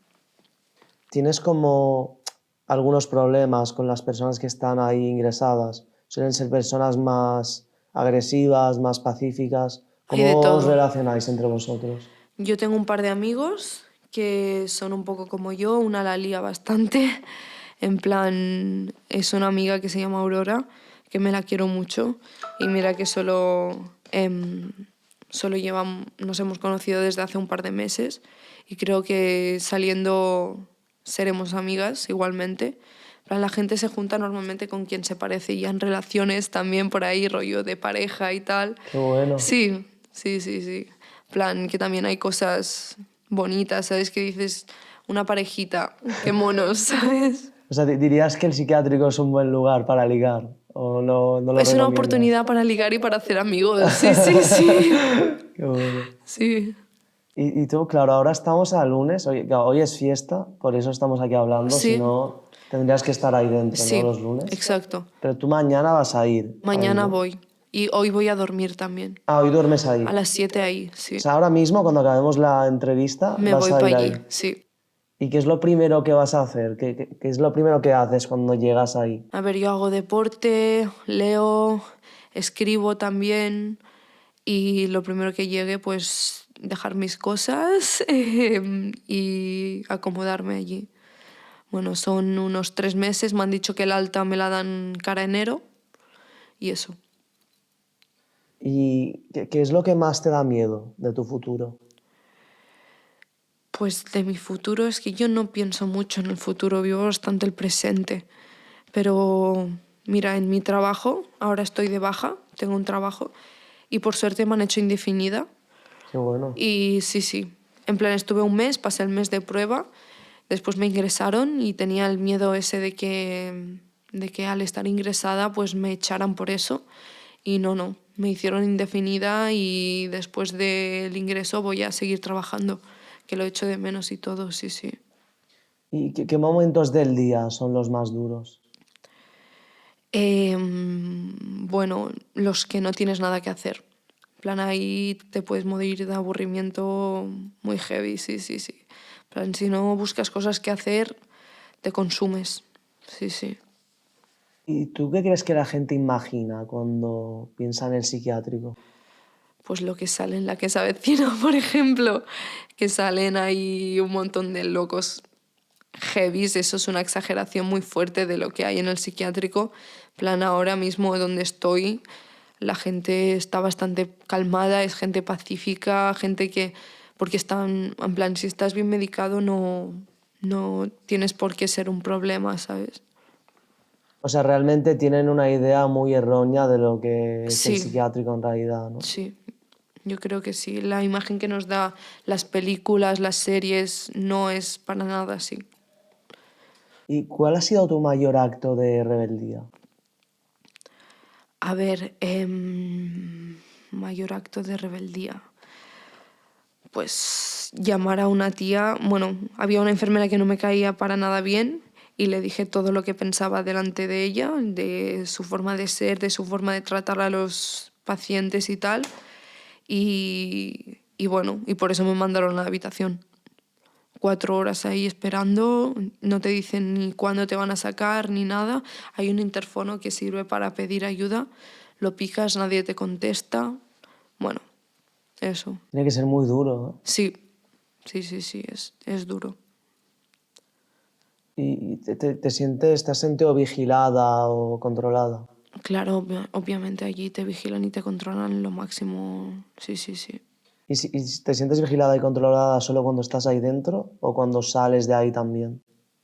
Tienes como algunos problemas con las personas que están ahí ingresadas? ¿Suelen ser personas más agresivas, más pacíficas? Hay de ¿Cómo os todo. relacionáis entre vosotros? Yo tengo un par de amigos que son un poco como yo, una la lía bastante. En plan, es una amiga que se llama Aurora, que me la quiero mucho. Y mira que solo nos hemos conocido desde hace un par de meses. Y creo que saliendo seremos amigas igualmente. En plan, la gente se junta normalmente con quien se parece, y en relaciones también por ahí, rollo de pareja y tal. Qué bueno. Sí, sí, sí, sí. En plan, que también hay cosas bonitas, ¿sabes? Que dices, una parejita, qué monos, ¿sabes? O sea, ¿dirías que el psiquiátrico es un buen lugar para ligar? ¿O no lo Es una recomiendas? oportunidad para ligar y para hacer amigos, sí, sí, sí. Qué bueno. Sí, Y tú, claro, ahora estamos a lunes, hoy es fiesta, por eso estamos aquí hablando, si sí, no tendrías que estar ahí dentro, ¿no? sí, Los lunes. exacto. Pero tú mañana vas a ir ahí, Mañana ¿no? voy y hoy voy a dormir también. Ah, hoy duermes ahí. A las 7 ahí, O sí. sea, ahora mismo, cuando acabemos la entrevista, Me vas voy a para ir allí, ahí. sí. ¿Y qué es lo primero que vas a hacer? ¿Qué es lo primero que haces cuando llegas ahí? A ver, yo hago deporte, leo, escribo también, y lo primero que llegue, pues dejar mis cosas y acomodarme allí. Bueno, son unos 3 meses, me han dicho que el alta me la dan cara enero y eso. ¿Y qué es lo que más te da miedo de tu futuro? Pues de mi futuro es que yo no pienso mucho en el futuro, vivo bastante el presente. Pero mira, en mi trabajo, ahora estoy de baja, tengo un trabajo y por suerte me han hecho indefinida. Qué bueno. Y sí, sí, en plan estuve un mes, pasé el mes de prueba, después me ingresaron y tenía el miedo ese de que al estar ingresada pues me echaran por eso. Y no, no, me hicieron indefinida y después del ingreso voy a seguir trabajando, que lo echo de menos y todo, sí, sí. ¿Y qué momentos del día son los más duros? Bueno, los que no tienes nada que hacer. En plan, ahí te puedes morir de aburrimiento muy heavy, sí, sí, sí. En plan, si no buscas cosas que hacer, te consumes. Sí, sí. ¿Y tú qué crees que la gente imagina cuando piensa en el psiquiátrico? Pues lo que sale en La que se avecina, por ejemplo, que salen ahí un montón de locos heavies, eso es una exageración muy fuerte de lo que hay en el psiquiátrico. En plan, ahora mismo donde estoy, la gente está bastante calmada, es gente pacífica, gente que... Porque están, en plan, si estás bien medicado no tienes por qué ser un problema, ¿sabes? O sea, realmente tienen una idea muy errónea de lo que es el Sí, psiquiátrico en realidad, ¿no? sí, yo creo que sí. La imagen que nos da las películas, las series, no es para nada así. ¿Y cuál ha sido tu mayor acto de rebeldía? A ver, mayor acto de rebeldía. Pues llamar a una tía, bueno, había una enfermera que no me caía para nada bien y le dije todo lo que pensaba delante de ella, de su forma de ser, de su forma de tratar a los pacientes y tal. Y bueno, y por eso me mandaron a la habitación. 4 horas ahí esperando, no te dicen ni cuándo te van a sacar ni nada. Hay un interfono que sirve para pedir ayuda, lo picas, nadie te contesta. Bueno, eso. Tiene que ser muy duro, ¿no? Sí, sí, sí, sí, es duro. ¿Y te has sentido vigilada o controlada? Claro, obviamente allí te vigilan y te controlan lo máximo. Sí, sí, sí. ¿Y te sientes vigilada y controlada solo cuando estás ahí dentro o cuando sales de ahí también?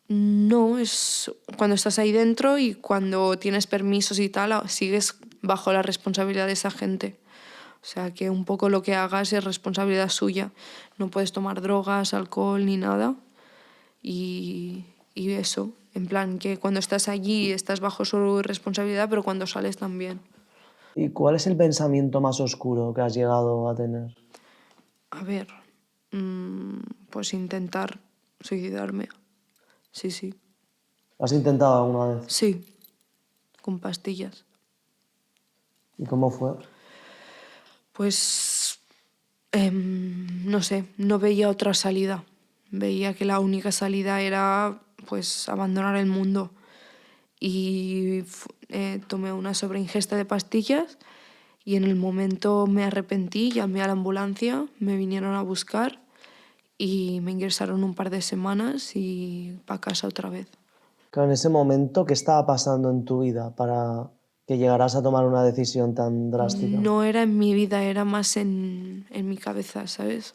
No, es cuando estás ahí dentro y cuando tienes permisos y tal, sigues bajo la responsabilidad de esa gente. O sea, que un poco lo que hagas es responsabilidad suya. No puedes tomar drogas, alcohol ni nada. Y eso, en plan, que cuando estás allí estás bajo su responsabilidad, pero cuando sales también. ¿Y cuál es el pensamiento más oscuro que has llegado a tener? A ver, pues intentar suicidarme. Sí, sí. ¿Lo has intentado alguna vez? Sí, con pastillas. ¿Y cómo fue? Pues, no sé, no veía otra salida. Veía que la única salida era pues abandonar el mundo. Y tomé una sobreingesta de pastillas y en el momento me arrepentí, llamé a la ambulancia, me vinieron a buscar y me ingresaron un par de semanas y para casa otra vez. Claro, en ese momento, ¿qué estaba pasando en tu vida para que llegaras a tomar una decisión tan drástica? No era en mi vida, era más en mi cabeza, ¿sabes?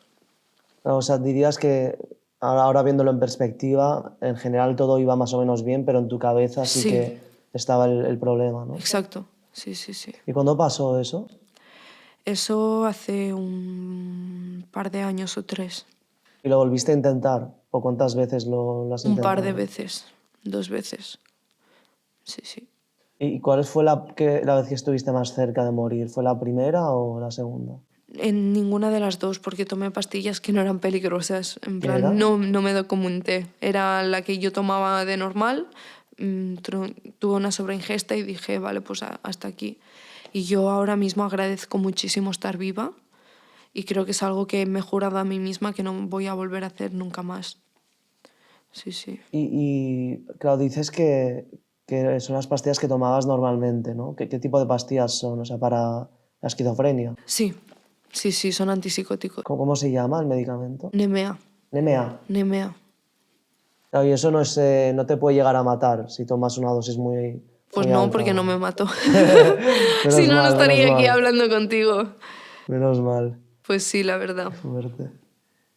O sea, dirías que ahora viéndolo en perspectiva, en general todo iba más o menos bien, pero en tu cabeza sí Sí, que estaba el problema, ¿no? exacto. Sí, sí, sí. ¿Y cuándo pasó eso? Eso hace un par de años o 3. ¿Y lo volviste a intentar? ¿O cuántas veces lo has Un par de intentado? veces, 2 veces. Sí, sí. ¿Y cuál fue la vez que estuviste más cerca de morir? ¿Fue la primera o la segunda? En ninguna de las dos, porque tomé pastillas que no eran peligrosas. En ¿Qué era? plan, no me documenté. Era la que yo tomaba de normal. Tuve una sobreingesta y dije, vale, pues hasta aquí. Y yo ahora mismo agradezco muchísimo estar viva y creo que es algo que me he jurado a mí misma que no voy a volver a hacer nunca más. Sí, sí. Claro, dices que son las pastillas que tomabas normalmente, ¿no? ¿Qué tipo de pastillas son? O sea, para la esquizofrenia. Sí, sí, sí, son antipsicóticos. ¿Cómo se llama el medicamento? Nemea, NMA. nemea. Claro, y eso no te puede llegar a matar si tomas una dosis muy, Pues muy no, alta. porque no me mato. Si Menos no, no mal, menos estaría aquí mal. hablando contigo. Menos mal. Pues sí, la verdad. Qué fuerte.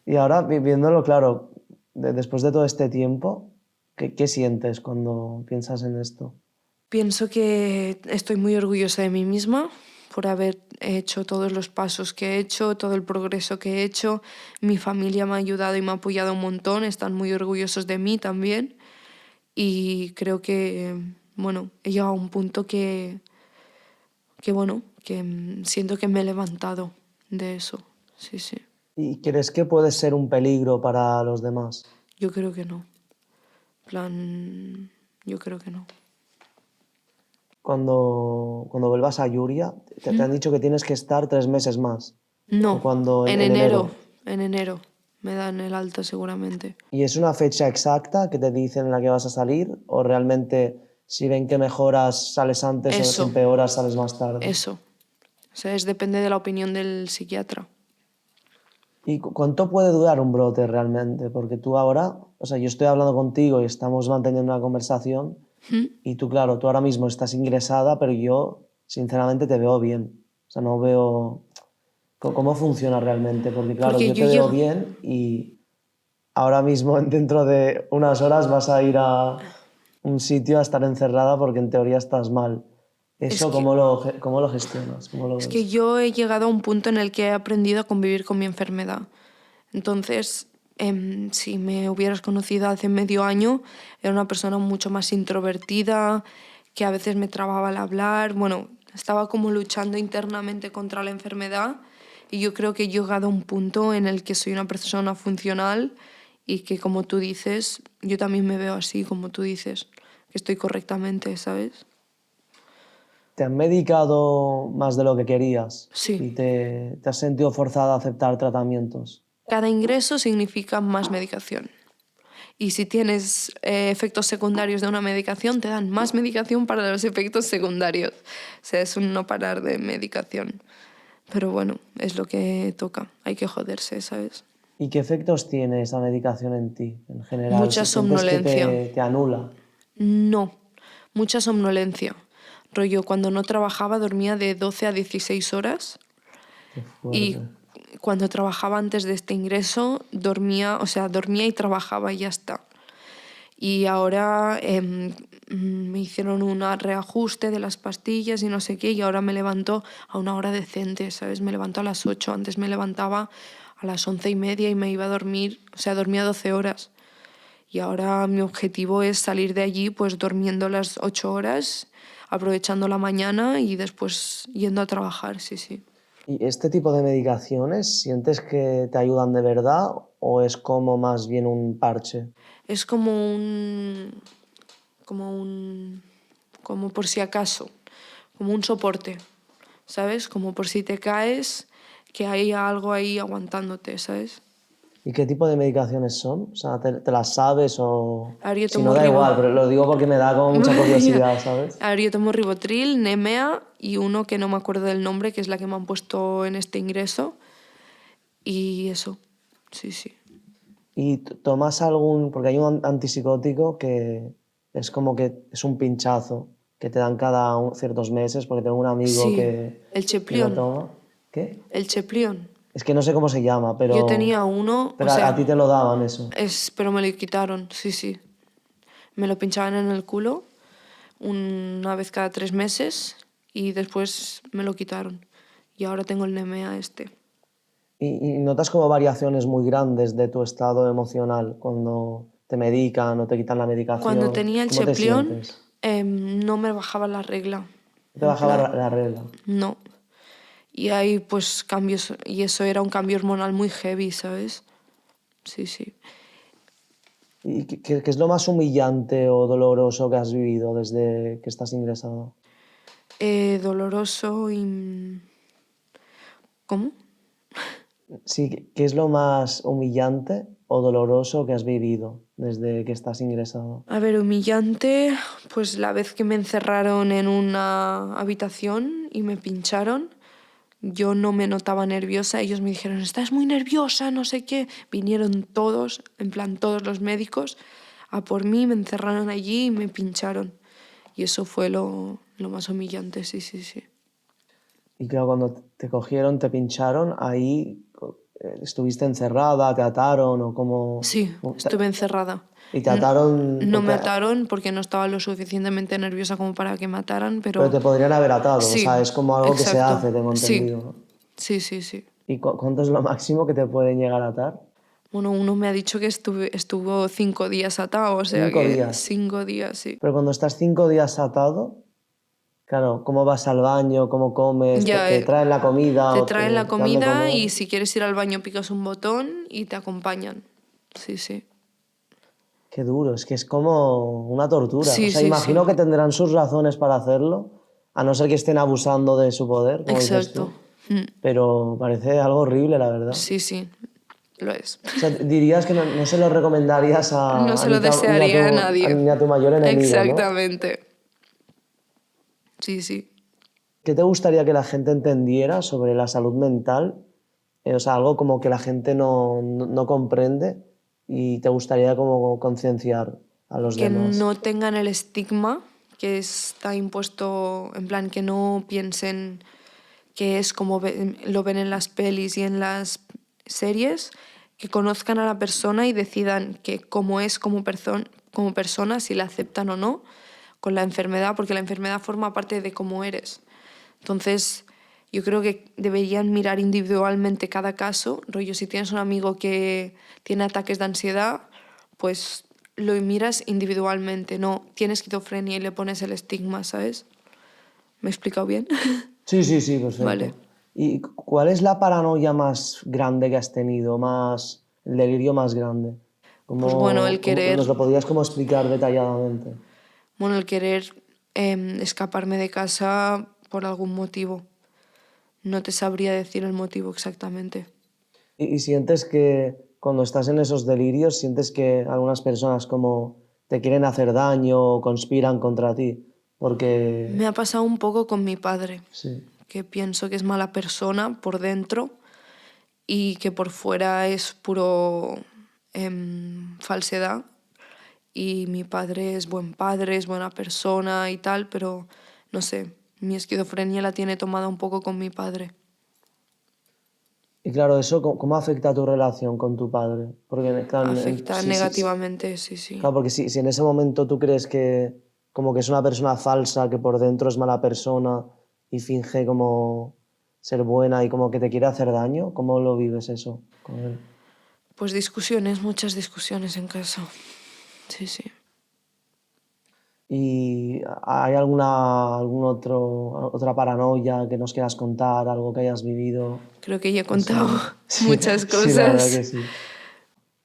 Y ahora, viéndolo claro, después de todo este tiempo, ¿qué sientes cuando piensas en esto? Pienso que estoy muy orgullosa de mí misma por haber hecho todos los pasos que he hecho, todo el progreso que he hecho. Mi familia me ha ayudado y me ha apoyado un montón, están muy orgullosos de mí también. Y creo que, bueno, he llegado a un punto que siento que me he levantado de eso. Sí, sí. ¿Y crees que puedes ser un peligro para los demás? Yo creo que no. En plan, yo creo que no. Cuando vuelvas a Yuria, te han dicho que tienes que estar 3 meses más. O No, cuando en en enero, enero. en enero me dan el alta seguramente. ¿Y es una fecha exacta que te dicen en la que vas a salir? ¿O realmente si ven que mejoras sales antes o si Eso, empeoras sales más tarde? eso. O sea, depende de la opinión del psiquiatra. ¿Y cuánto puede durar un brote realmente? Porque tú ahora, o sea, yo estoy hablando contigo y estamos manteniendo una conversación y tú, claro, tú ahora mismo estás ingresada, pero yo sinceramente te veo bien. O sea, no veo cómo funciona realmente, porque claro, Porque yo yo te veo llego... bien y ahora mismo dentro de unas horas vas a ir a un sitio a estar encerrada porque en teoría estás mal. Es ¿Eso que, cómo lo gestionas? ¿Cómo lo es que ves? yo he llegado a un punto en el que he aprendido a convivir con mi enfermedad. Entonces, si me hubieras conocido hace medio año, era una persona mucho más introvertida, que a veces me trababa al hablar. Bueno, estaba como luchando internamente contra la enfermedad y yo creo que he llegado a un punto en el que soy una persona funcional y que, como tú dices, yo también me veo así, como tú dices, que estoy correctamente, ¿sabes? ¿Te han medicado más de lo que querías Sí. y te has sentido forzada a aceptar tratamientos? Cada ingreso significa más medicación. Y si tienes efectos secundarios de una medicación, te dan más medicación para los efectos secundarios. O sea, es un no parar de medicación. Pero bueno, es lo que toca. Hay que joderse, ¿sabes? ¿Y qué efectos tiene esa medicación en ti, en general? Mucha Si sientes que somnolencia. te anula. No, mucha somnolencia. Rollo, cuando no trabajaba dormía de 12 a 16 horas Qué y fuerte. cuando trabajaba antes de este ingreso dormía, o sea, dormía y trabajaba y ya está. Y ahora me hicieron un reajuste de las pastillas y no sé qué, y ahora me levanto a una hora decente, ¿sabes? Me levanto a las 8, antes me levantaba a las 11:30 y me iba a dormir, o sea, dormía 12 horas. Y ahora mi objetivo es salir de allí pues durmiendo las 8 horas, aprovechando la mañana y después yendo a trabajar, sí, sí. ¿Y este tipo de medicaciones sientes que te ayudan de verdad o es como más bien un parche? Es como por si acaso, como un soporte, ¿sabes? Como por si te caes, que hay algo ahí aguantándote, ¿sabes? ¿Y qué tipo de medicaciones son? O sea, ¿te las sabes o...? A ver, yo Si no, tomo da igual, pero lo digo porque me da como mucha curiosidad, ¿sabes? A ver, yo tomo Ribotril, Nemea y uno que no me acuerdo del nombre, que es la que me han puesto en este ingreso. Y eso, sí, sí. ¿Y tomas algún...? Porque hay un antipsicótico que es como que es un pinchazo que te dan cada ciertos meses, porque tengo un amigo Sí, el que lo Cheplión. toma. ¿Qué? El Cheplión. Es que no sé cómo se llama, Yo tenía uno, o pero a ti sea, te lo daban eso. pero me lo quitaron, sí, sí. Me lo pinchaban en el culo una vez cada 3 meses y después me lo quitaron. Y ahora tengo el Nemea este. ¿Y notas como variaciones muy grandes de tu estado emocional cuando te medican o te quitan la Cuando medicación? tenía el ¿Cómo te Cheplión, sientes? no me bajaba la regla. ¿No te En bajaba plan, la regla? no. Y hay pues cambios, y eso era un cambio hormonal muy heavy, ¿sabes? Sí, sí. ¿Y qué es lo más humillante o doloroso que has vivido desde que estás ingresado? Doloroso y... ¿Cómo? Sí, ¿qué es lo más humillante o doloroso que has vivido desde que estás ingresado? A ver, humillante, pues la vez que me encerraron en una habitación y me pincharon, yo no me notaba nerviosa, ellos me dijeron, estás muy nerviosa, no sé qué. Vinieron todos, en plan todos los médicos, a por mí, me encerraron allí y me pincharon. Y eso fue lo más humillante, sí, sí, sí. Y claro, cuando te cogieron, te pincharon, ahí estuviste encerrada, te ataron o cómo... Sí, estuve encerrada. Y te ataron No me porque... ataron porque no estaba lo suficientemente nerviosa como para que me ataran, Pero pero te podrían haber atado, o sí, sea, es como algo que se exacto. hace, tengo Sí, entendido, ¿no? sí, sí, sí. ¿Y cuánto es lo máximo que te pueden llegar a atar? Bueno, uno me ha dicho que estuvo 5 días atado, o sea Cinco que días. 5 días, sí. Pero cuando estás 5 días atado, claro, ¿cómo vas al baño? ¿Cómo comes? ¿Te, Ya, te traen la comida te o traen la te dan de comida comer? y si quieres ir al baño picas un botón y te acompañan. Sí, sí. Qué duro, es que es como una tortura. O Sí, sea, sí, imagino sí. que tendrán sus razones para hacerlo, a no ser que estén abusando de su poder, como dices Exacto. tú. Pero parece algo horrible, la verdad. Sí, sí, lo es. O sea, dirías que no se lo recomendarías No se lo ni a desearía a nadie. ni a tu mayor enemigo, ¿no? Exactamente. Sí, sí. ¿Qué te gustaría que la gente entendiera sobre la salud mental? O sea, algo como que la gente no comprende y te gustaría como concienciar a los Que demás. no tengan el estigma que está impuesto, en plan, que no piensen que es como lo ven en las pelis y en las series, que conozcan a la persona y decidan que cómo es como persona, si la aceptan o no, con la enfermedad, porque la enfermedad forma parte de cómo eres. Entonces, yo creo que deberían mirar individualmente cada caso. Rollo, si tienes un amigo que tiene ataques de ansiedad, pues lo miras individualmente. No tienes esquizofrenia y le pones el estigma, ¿sabes? ¿Me he explicado bien? Sí, sí, sí, Vale. perfecto. ¿Y cuál es la paranoia más grande que has tenido, el delirio más grande? Pues bueno, ¿Nos lo podrías como explicar detalladamente? el querer escaparme de casa por algún motivo. No te sabría decir el motivo exactamente. ¿Y sientes que cuando estás en esos delirios, sientes que algunas personas como te quieren hacer daño o conspiran contra ti? Porque Me ha pasado un poco con mi padre, sí. que pienso que es mala persona por dentro y que por fuera es puro falsedad. Y mi padre es buen padre, es buena persona y tal, pero no sé, mi esquizofrenia la tiene tomada un poco con mi padre. Y claro, eso cómo afecta a tu relación con tu padre. Porque, claro, Afecta negativamente, sí, sí. claro, porque si en ese momento tú crees que como que es una persona falsa, que por dentro es mala persona y finge como ser buena y como que te quiere hacer daño, ¿cómo lo vives eso con él? Pues discusiones, muchas discusiones en casa. Sí, sí. ¿Y hay otra paranoia que nos quieras contar, algo que hayas vivido? Creo que ya he No sé. contado Sí, muchas sí, la verdad cosas. que sí.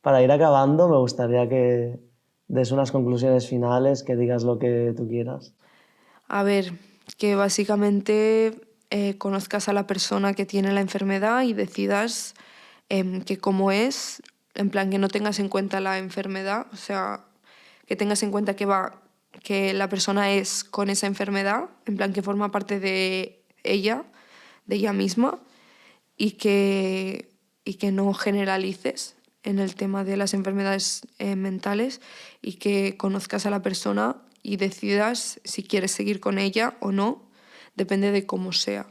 Para ir acabando, me gustaría que des unas conclusiones finales, que digas lo que tú quieras. A ver, que básicamente conozcas a la persona que tiene la enfermedad y decidas que como es, En plan, que no tengas en cuenta la enfermedad, o sea, que tengas en cuenta que la persona es con esa enfermedad, en plan que forma parte de ella misma, y que no generalices en el tema de las enfermedades mentales, y que conozcas a la persona y decidas si quieres seguir con ella o no, depende de cómo sea.